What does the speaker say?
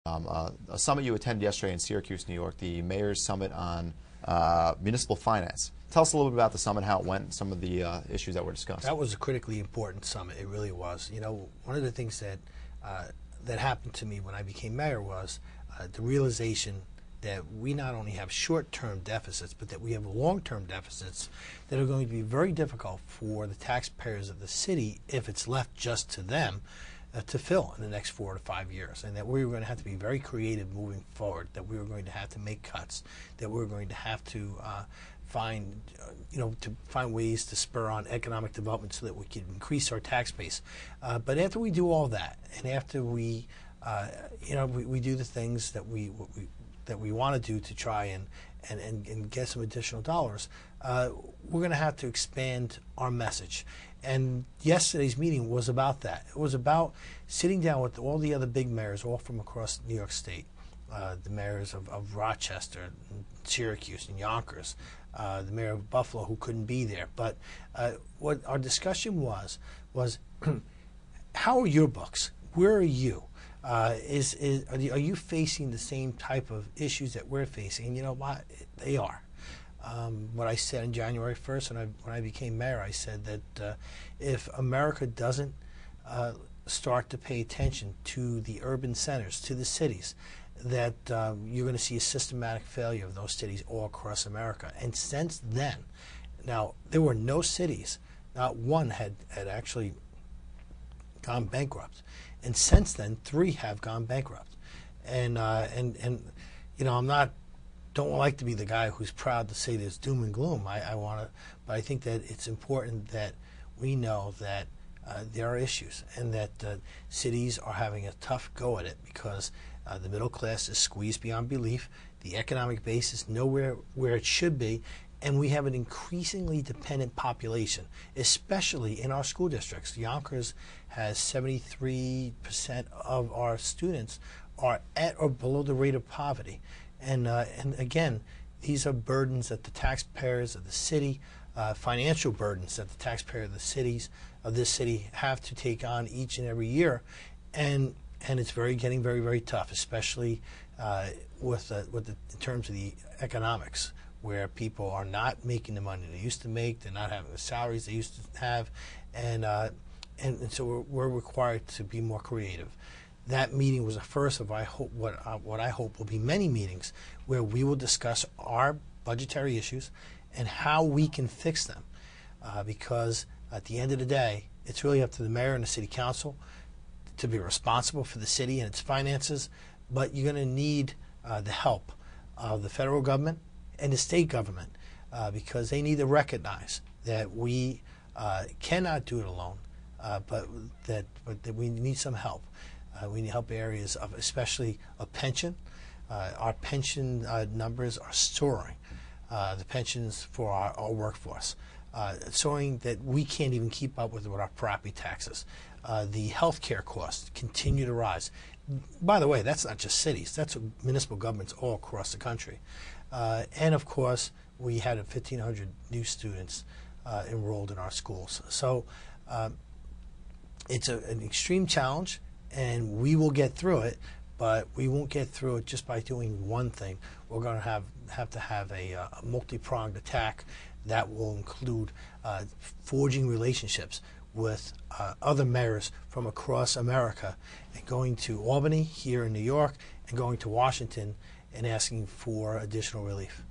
A summit you attended yesterday in Syracuse, New York, the Mayor's Summit on Municipal Finance. Tell us a little bit about the summit, how it went, and some of the issues that were discussed. That was a critically important summit. It really was. You know, one of the things that that happened to me when I became mayor was the realization that we not only have short-term deficits, but that we have long-term deficits that are going to be very difficult for the taxpayers of the city if it's left just to them to fill in the next 4 to 5 years, and that we were going to have to be very creative moving forward, that we were going to have to make cuts, that we were going to have to find ways to spur on economic development so that we could increase our tax base. But after we do all that, and after we do the things that we want to do to try and get some additional dollars, we're going to have to expand our message. And yesterday's meeting was about that. It was about sitting down with all the other big mayors, all from across New York State, the mayors of Rochester, and Syracuse, and Yonkers, the mayor of Buffalo, who couldn't be there. But what our discussion was how are your books? Where are you? Are you facing the same type of issues that we're facing? And you know what? They are. What I said on January 1st when I became mayor, I said that if America doesn't start to pay attention to the urban centers, to the cities, that you're going to see a systematic failure of those cities all across America. And since then, now, there were no cities, not one had actually gone bankrupt. And since then, 3 have gone bankrupt. And you know, don't like to be the guy who's proud to say there's doom and gloom. But I think that it's important that we know that there are issues, and that cities are having a tough go at it because the middle class is squeezed beyond belief. The economic base is nowhere where it should be, and we have an increasingly dependent population, especially in our school districts. Yonkers has 73% of our students are at or below the rate of poverty. And again, these are burdens that the taxpayers of the city, financial burdens that the taxpayers of this city have to take on each and every year, and it's getting very, very tough, especially in terms of the economics, where people are not making the money they used to make, they're not having the salaries they used to have, and so we're required to be more creative. That meeting was the first of what I hope will be many meetings where we will discuss our budgetary issues and how we can fix them. Because at the end of the day, it's really up to the mayor and the city council to be responsible for the city and its finances, but you're going to need the help of the federal government and the state government because they need to recognize that we cannot do it alone, but that we need some help. We need help areas of, especially a pension. Our pension numbers are soaring. The pensions for our workforce, showing that we can't even keep up with our property taxes. The health care costs continue to rise. By the way, that's not just cities. That's municipal governments all across the country. And of course, we had 1,500 new students enrolled in our schools. So it's an extreme challenge, and we will get through it, but we won't get through it just by doing one thing. We're going to have to have a multi-pronged attack that will include forging relationships with other mayors from across America, and going to Albany here in New York and going to Washington and asking for additional relief.